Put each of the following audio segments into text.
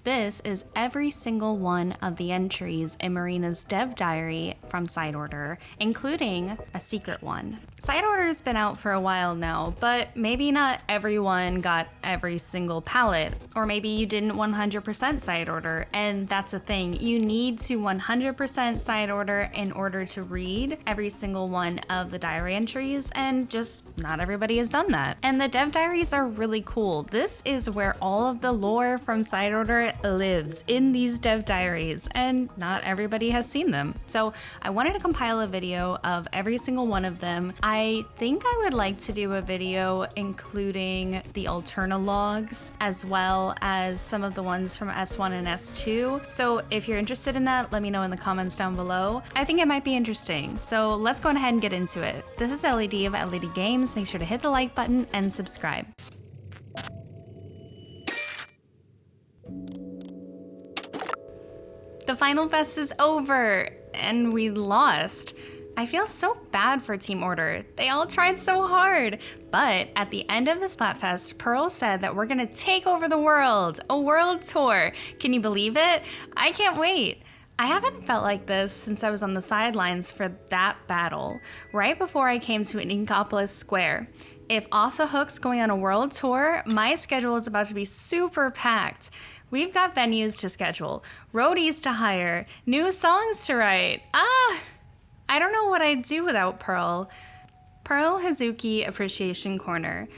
This is every single one of the entries in Marina's dev diary from Side Order, including a secret one. Side Order's been out for a while now, but maybe not everyone got every single palette, or maybe you didn't 100% Side Order, and that's a thing. You need to 100% Side Order in order to read every single one of the diary entries, and just not everybody has done that. And the dev diaries are really cool. This is where all of the lore from Side Order lives, in these dev diaries, and not everybody has seen them. So I wanted to compile a video of every single one of them. I think I would like to do a video including the Alterna logs, as well as some of the ones from S1 and S2. So if you're interested in that, let me know in the comments down below. I think it might be interesting. So let's go ahead and get into it. This is LED of LED Games. Make sure to hit the like button and subscribe. The final fest is over, and we lost. I feel so bad for Team Order. They all tried so hard. But at the end of the Splatfest, Pearl said that we're gonna take over the world, a world tour. Can you believe it? I can't wait. I haven't felt like this since I was on the sidelines for that battle, right before I came to Inkopolis Square. If Off the Hook's going on a world tour, my schedule is about to be super packed. We've got venues to schedule, roadies to hire, new songs to write. I don't know what I'd do without Pearl. Pearl Hazuki Appreciation Corner.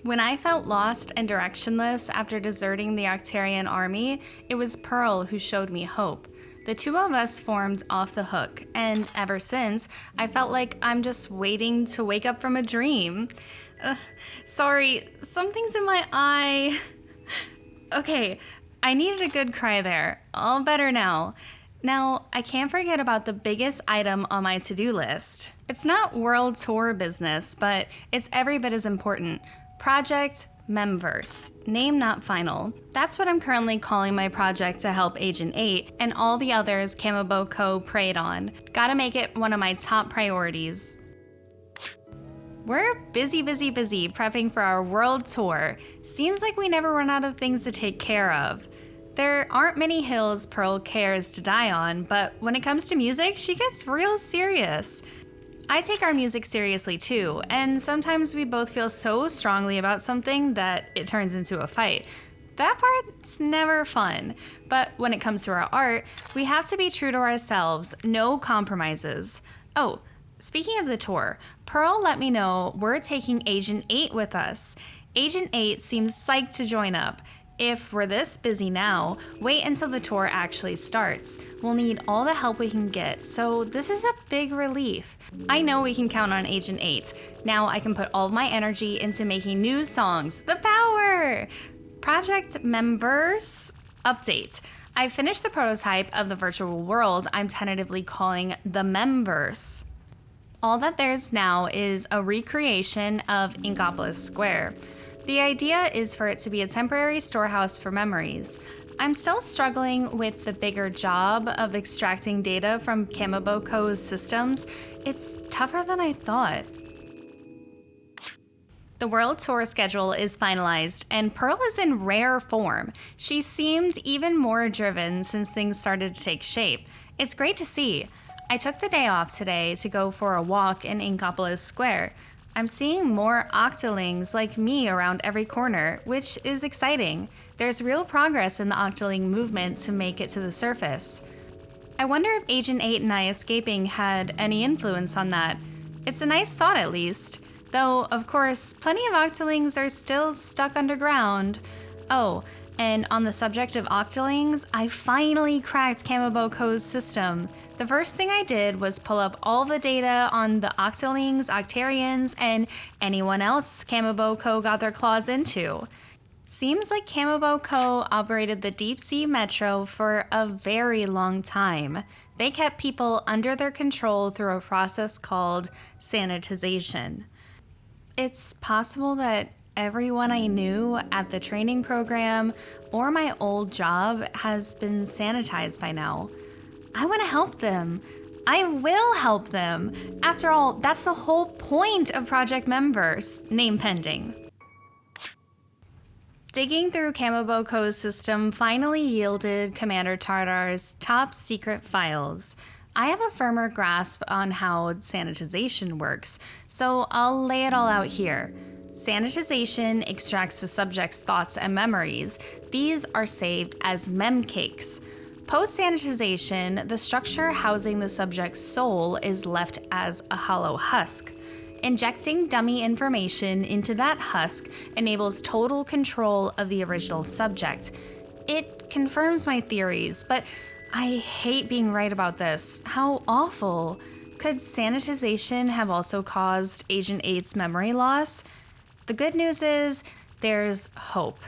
When I felt lost and directionless after deserting the Octarian army, it was Pearl who showed me hope. The two of us formed Off the Hook, and ever since, I felt like I'm just waiting to wake up from a dream. Sorry, something's in my eye. Okay, I needed a good cry there. All better now. Now, I can't forget about the biggest item on my to-do list. It's not world tour business, but it's every bit as important. Project Memverse. Name not final. That's what I'm currently calling my project to help Agent 8 and all the others Kamaboko preyed on. Gotta make it one of my top priorities. We're busy prepping for our world tour. Seems like we never run out of things to take care of. There aren't many hills Pearl cares to die on, but when it comes to music, she gets real serious. I take our music seriously too, and sometimes we both feel so strongly about something that it turns into a fight. That part's never fun, but when it comes to our art, we have to be true to ourselves, no compromises. Oh, speaking of the tour, Pearl let me know we're taking Agent 8 with us. Agent 8 seems psyched to join up. If we're this busy now, wait until the tour actually starts. We'll need all the help we can get, so this is a big relief. I know we can count on Agent 8. Now I can put all of my energy into making new songs. The power! Project Memverse update. I finished the prototype of the virtual world I'm tentatively calling the Memverse. All that there's now is a recreation of Inkopolis Square. The idea is for it to be a temporary storehouse for memories. I'm still struggling with the bigger job of extracting data from Kamaboko's systems. It's tougher than I thought. The world tour schedule is finalized, and Pearl is in rare form. She seemed even more driven since things started to take shape. It's great to see. I took the day off today to go for a walk in Inkopolis Square. I'm seeing more Octolings like me around every corner, which is exciting. There's real progress in the Octoling movement to make it to the surface. I wonder if Agent 8 and I escaping had any influence on that. It's a nice thought at least. Though, of course, plenty of Octolings are still stuck underground. Oh, and on the subject of Octolings, I finally cracked Kamaboko's system. The first thing I did was pull up all the data on the Octolings, Octarians, and anyone else Kamaboko got their claws into. Seems like Kamaboko operated the deep sea metro for a very long time. They kept people under their control through a process called sanitization. It's possible that everyone I knew at the training program or my old job has been sanitized by now. I want to help them. I will help them. After all, that's the whole point of Project Memverse, name pending. Digging through Kamaboko's system finally yielded Commander Tartar's top secret files. I have a firmer grasp on how sanitization works, so I'll lay it all out here. Sanitization extracts the subject's thoughts and memories. These are saved as memcakes. Post-sanitization, the structure housing the subject's soul is left as a hollow husk. Injecting dummy information into that husk enables total control of the original subject. It confirms my theories, but I hate being right about this. How awful. Could sanitization have also caused Agent 8's memory loss? The good news is, there's hope.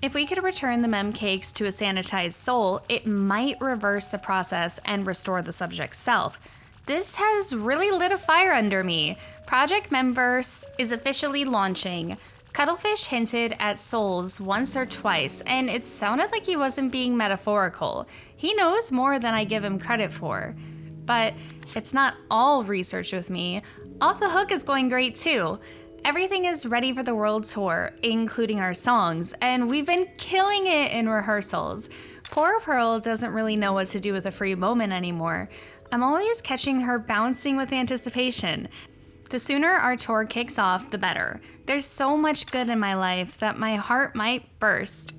If we could return the memcakes to a sanitized soul, it might reverse the process and restore the subject's self. This has really lit a fire under me. Project Memverse is officially launching. Cuttlefish hinted at souls once or twice, and it sounded like he wasn't being metaphorical. He knows more than I give him credit for. But it's not all research with me. Off the Hook is going great too. Everything is ready for the world tour, including our songs, and we've been killing it in rehearsals. Poor Pearl doesn't really know what to do with a free moment anymore. I'm always catching her bouncing with anticipation. The sooner our tour kicks off, the better. There's so much good in my life that my heart might burst.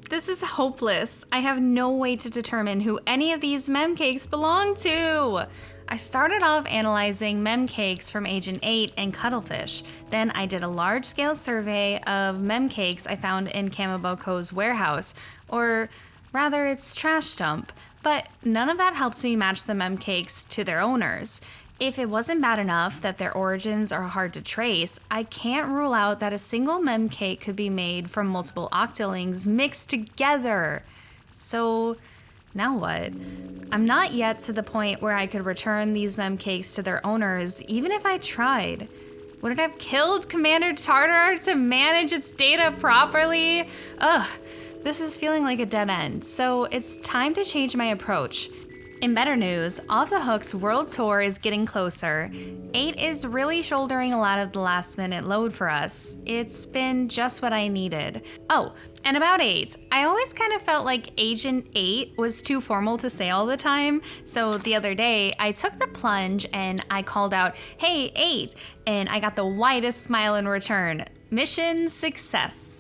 This is hopeless. I have no way to determine who any of these memcakes belong to. I started off analyzing memcakes from Agent 8 and Cuttlefish. Then I did a large-scale survey of memcakes I found in Kamaboko's warehouse, or rather its trash dump. But none of that helps me match the memcakes to their owners. If it wasn't bad enough that their origins are hard to trace, I can't rule out that a single memcake could be made from multiple Octolings mixed together. So now what? I'm not yet to the point where I could return these memcakes to their owners, even if I tried. Would it have killed Commander Tartar to manage its data properly? Ugh, this is feeling like a dead end, so it's time to change my approach. In better news, Off the Hook's world tour is getting closer. 8 is really shouldering a lot of the last-minute load for us. It's been just what I needed. Oh, and about 8, I always kind of felt like Agent 8 was too formal to say all the time, so the other day, I took the plunge and I called out, "Hey, 8," and I got the widest smile in return. Mission success.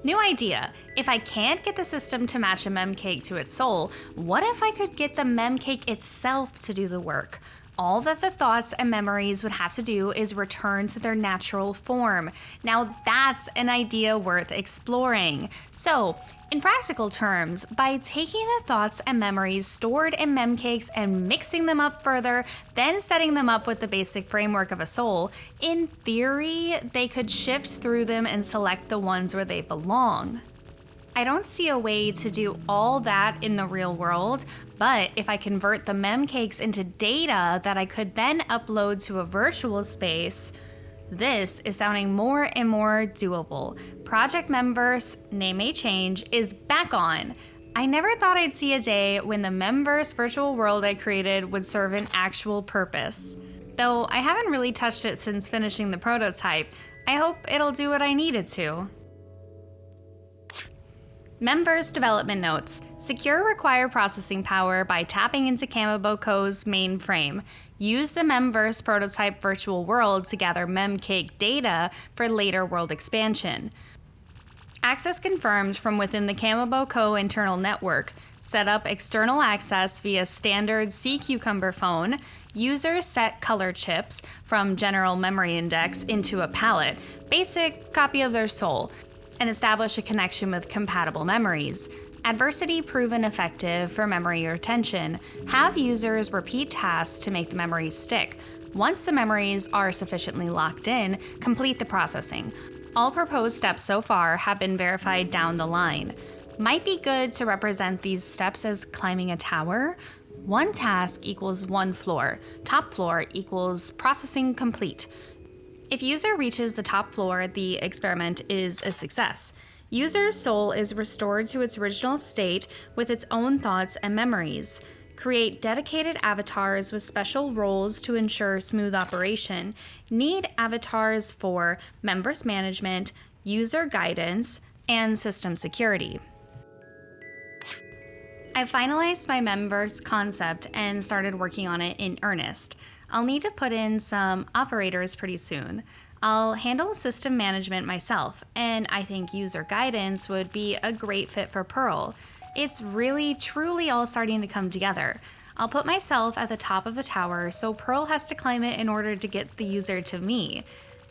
New idea. If I can't get the system to match a memcake to its soul, what if I could get the memcake itself to do the work? All that the thoughts and memories would have to do is return to their natural form. Now that's an idea worth exploring. So, in practical terms, by taking the thoughts and memories stored in memcakes and mixing them up further, then setting them up with the basic framework of a soul, in theory, they could shift through them and select the ones where they belong. I don't see a way to do all that in the real world, but if I convert the memcakes into data that I could then upload to a virtual space, this is sounding more and more doable. Project Memverse, name may change, is back on. I never thought I'd see a day when the Memverse virtual world I created would serve an actual purpose. Though I haven't really touched it since finishing the prototype, I hope it'll do what I need it to. Memverse development notes. Secure required processing power by tapping into Kamaboko's mainframe. Use the Memverse prototype virtual world to gather memcake data for later world expansion. Access confirmed from within the Kamaboko internal network. Set up external access via standard C Cucumber phone. Users set color chips from general memory index into a palette, basic copy of their soul, and establish a connection with compatible memories. Adversity proven effective for memory retention. Have users repeat tasks to make the memories stick. Once the memories are sufficiently locked in, complete the processing. All proposed steps so far have been verified down the line. Might be good to represent these steps as climbing a tower. One task equals one floor. Top floor equals processing complete. If user reaches the top floor, the experiment is a success. User's soul is restored to its original state with its own thoughts and memories. Create dedicated avatars with special roles to ensure smooth operation. Need avatars for members management, user guidance, and system security. I finalized my members concept and started working on it in earnest. I'll need to put in some operators pretty soon. I'll handle system management myself, and I think user guidance would be a great fit for Pearl. It's really, truly all starting to come together. I'll put myself at the top of the tower, so Pearl has to climb it in order to get the user to me.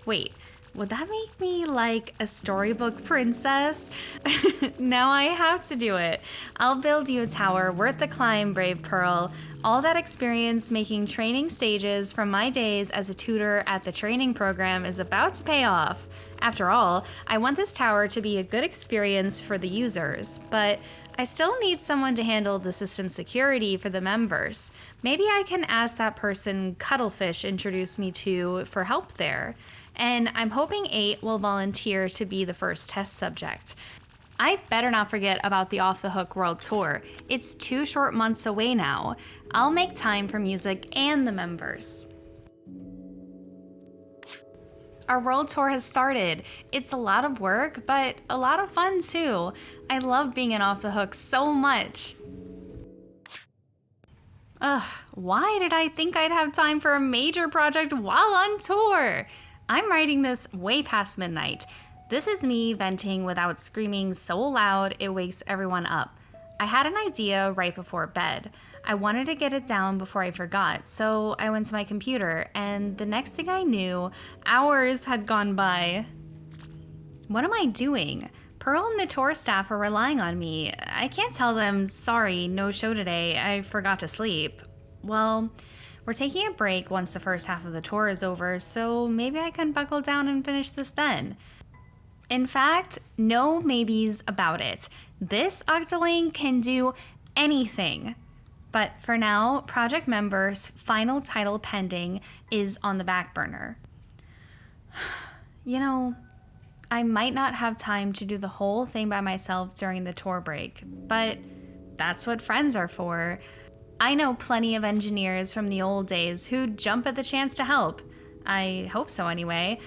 Wait, would that make me like a storybook princess? Now I have to do it. I'll build you a tower worth the climb, brave Pearl. All that experience making training stages from my days as a tutor at the training program is about to pay off. After all, I want this tower to be a good experience for the users, but I still need someone to handle the system security for the members. Maybe I can ask that person Cuttlefish introduced me to for help there. And I'm hoping 8 will volunteer to be the first test subject. I better not forget about the Off the Hook World Tour. It's 2 short months away now. I'll make time for music and the members. Our world tour has started. It's a lot of work, but a lot of fun too. I love being in Off the Hook so much. Ugh, why did I think I'd have time for a major project while on tour? I'm writing this way past midnight. This is me venting without screaming so loud it wakes everyone up. I had an idea right before bed. I wanted to get it down before I forgot, so I went to my computer, and the next thing I knew, hours had gone by. What am I doing? Pearl and the tour staff are relying on me. I can't tell them, sorry, no show today, I forgot to sleep. Well, we're taking a break once the first half of the tour is over, so maybe I can buckle down and finish this then. In fact, no maybes about it. This Octoling can do anything. But for now, project members' final title pending is on the back burner. You know, I might not have time to do the whole thing by myself during the tour break, but that's what friends are for. I know plenty of engineers from the old days who'd jump at the chance to help. I hope so anyway.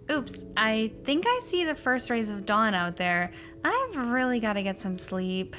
Oops, I think I see the first rays of dawn out there. I've really got to get some sleep.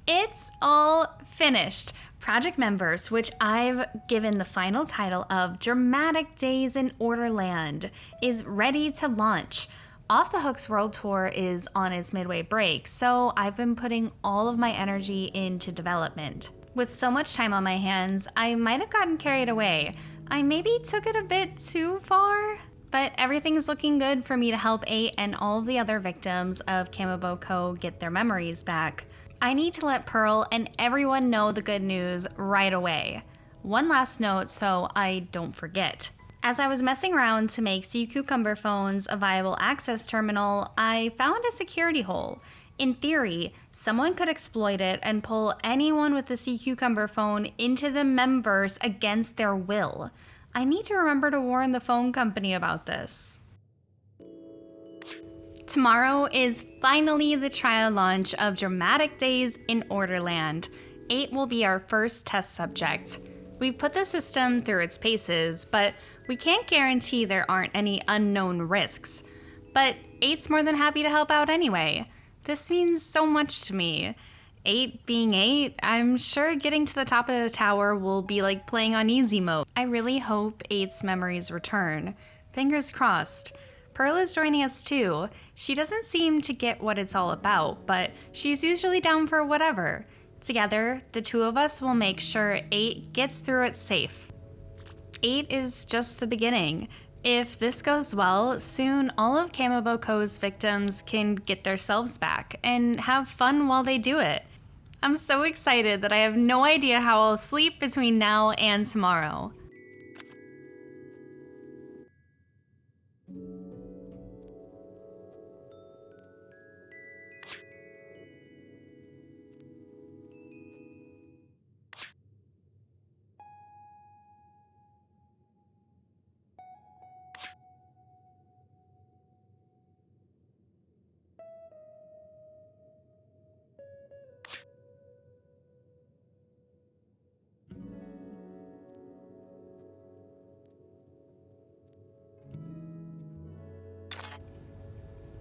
It's all finished. Project Members, which I've given the final title of Dramatic Days in Orderland, is ready to launch. Off the Hook's World Tour is on its midway break, so I've been putting all of my energy into development. With so much time on my hands, I might have gotten carried away. I maybe took it a bit too far, but everything's looking good for me to help 8 and all of the other victims of Kamaboko get their memories back. I need to let Pearl and everyone know the good news right away. One last note so I don't forget. As I was messing around to make Sea Cucumber phones a viable access terminal, I found a security hole. In theory, someone could exploit it and pull anyone with the Sea Cucumber phone into the members against their will. I need to remember to warn the phone company about this. Tomorrow is finally the trial launch of Dramatic Days in Orderland. 8 will be our first test subject. We've put the system through its paces, but we can't guarantee there aren't any unknown risks. But 8's more than happy to help out anyway. This means so much to me. 8 being 8, I'm sure getting to the top of the tower will be like playing on easy mode. I really hope 8's memories return. Fingers crossed. Pearl is joining us too. She doesn't seem to get what it's all about, but she's usually down for whatever. Together, the two of us will make sure 8 gets through it safe. 8 is just the beginning. If this goes well, soon all of Kamaboko's victims can get their selves back and have fun while they do it. I'm so excited that I have no idea how I'll sleep between now and tomorrow.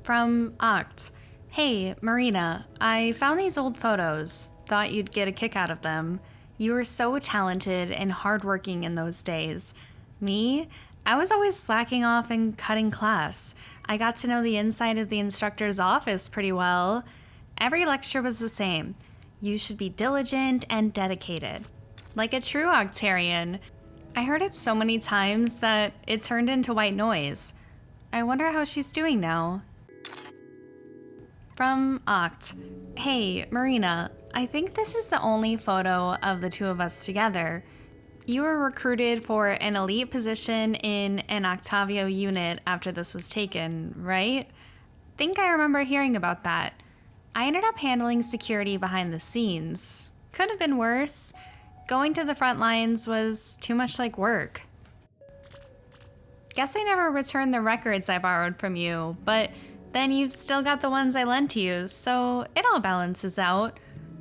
From Oct. Hey, Marina, I found these old photos. Thought you'd get a kick out of them. You were so talented and hardworking in those days. Me? I was always slacking off and cutting class. I got to know the inside of the instructor's office pretty well. Every lecture was the same. You should be diligent and dedicated. Like a true Octarian. I heard it so many times that it turned into white noise. I wonder how she's doing now. From Oct. Hey, Marina, I think this is the only photo of the two of us together. You were recruited for an elite position in an Octavio unit after this was taken, right? Think I remember hearing about that. I ended up handling security behind the scenes. Could have been worse. Going to the front lines was too much like work. Guess I never returned the records I borrowed from you, but then you've still got the ones I lent to you, so it all balances out.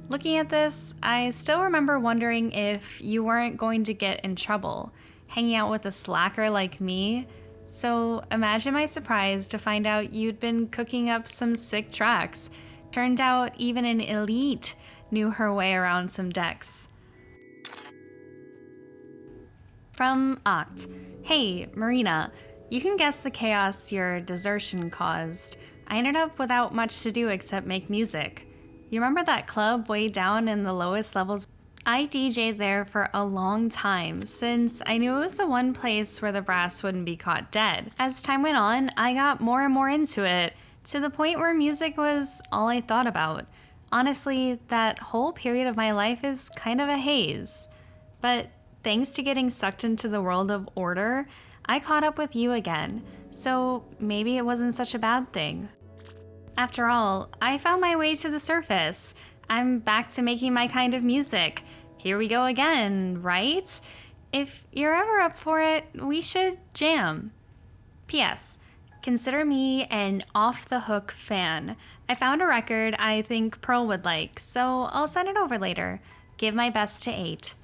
Looking at this, I still remember wondering if you weren't going to get in trouble, hanging out with a slacker like me. So imagine my surprise to find out you'd been cooking up some sick tracks. Turned out even an elite knew her way around some decks. From Oct. Hey, Marina, you can guess the chaos your desertion caused. I ended up without much to do except make music. You remember that club way down in the lowest levels? I DJ'd there for a long time, since I knew it was the one place where the brass wouldn't be caught dead. As time went on, I got more and more into it, to the point where music was all I thought about. Honestly, that whole period of my life is kind of a haze. But thanks to getting sucked into the world of order, I caught up with you again, so maybe it wasn't such a bad thing. After all, I found my way to the surface. I'm back to making my kind of music. Here we go again, right? If you're ever up for it, we should jam. P.S. Consider me an off-the-hook fan. I found a record I think Pearl would like, so I'll send it over later. Give my best to 8.